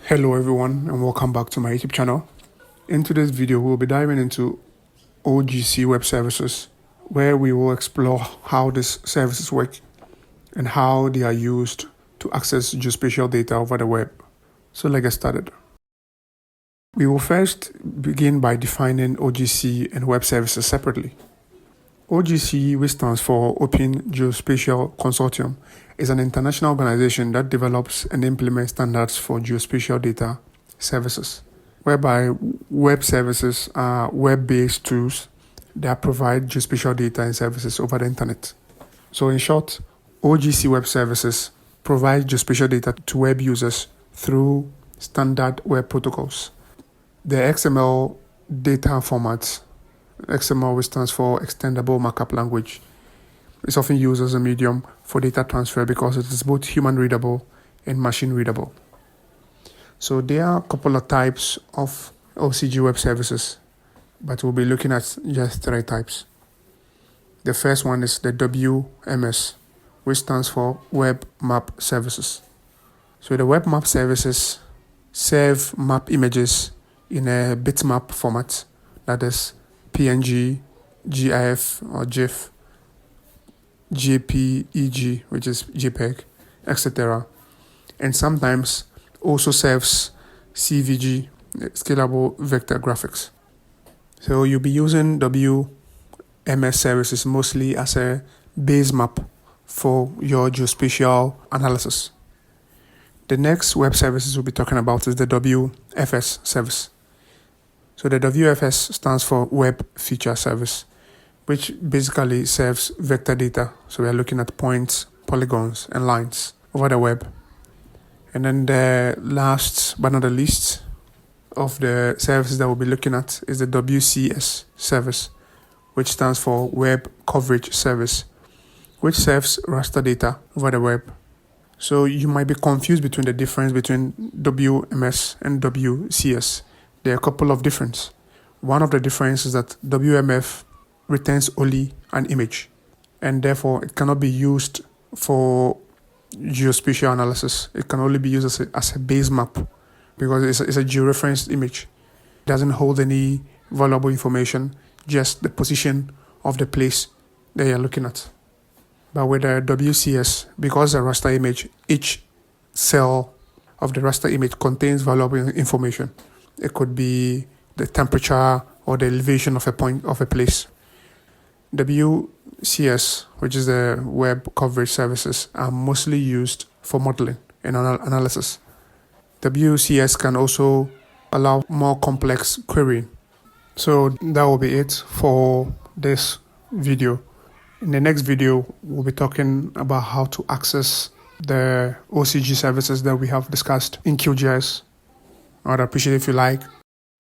Hello everyone and welcome back to my YouTube channel. In today's video, we'll be diving into OGC Web Services, where we will explore how these services work and how they are used to access geospatial data over the web. So let's get started. We will first begin by defining OGC and Web Services separately. OGC, which stands for Open Geospatial Consortium, is an international organization that develops and implements standards for geospatial data services, whereby web services are web-based tools that provide geospatial data and services over the internet. So in short, OGC Web Services provides geospatial data to web users through standard web protocols. The XML data formats, XML, which stands for Extendable Markup Language, is often used as a medium for data transfer because it is both human readable and machine readable. So there are a couple of types of OCG web services, but we'll be looking at just 3 types. The first one is the WMS, which stands for Web Map Services. So the Web Map Services serve map images in a bitmap format, that is PNG, GIF or GIF, JPEG, which is JPEG, etc. And sometimes also serves CVG, scalable vector graphics. So you'll be using WMS services mostly as a base map for your geospatial analysis. The next web services we'll be talking about is the WFS service. So the WFS stands for Web Feature Service, which basically serves vector data. So we are looking at points, polygons, and lines over the web. And then the last but not the least of the services that we'll be looking at is the WCS service, which stands for Web Coverage Service, which serves raster data over the web. So you might be confused between the difference between WMS and WCS. There are a couple of differences. One of the differences is that WMF retains only an image, and therefore it cannot be used for geospatial analysis. It can only be used as a base map because it's a georeferenced image. It doesn't hold any valuable information, just the position of the place that you're looking at. But with the WCS, because the raster image, each cell of the raster image contains valuable information. It could be the temperature or the elevation of a point of a place. WCS, which is the Web Coverage Services, are mostly used for modeling and analysis. WCS can also allow more complex querying. So that will be it for this video. In the next video, we'll be talking about how to access the OCG services that we have discussed in QGIS. I'd appreciate if you like,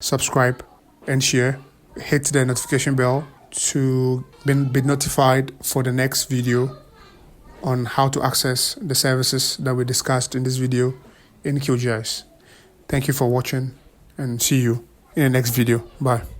subscribe, and share. Hit the notification bell to be notified for the next video on how to access the services that we discussed in this video in QGIS. Thank you for watching and see you in the next video. Bye.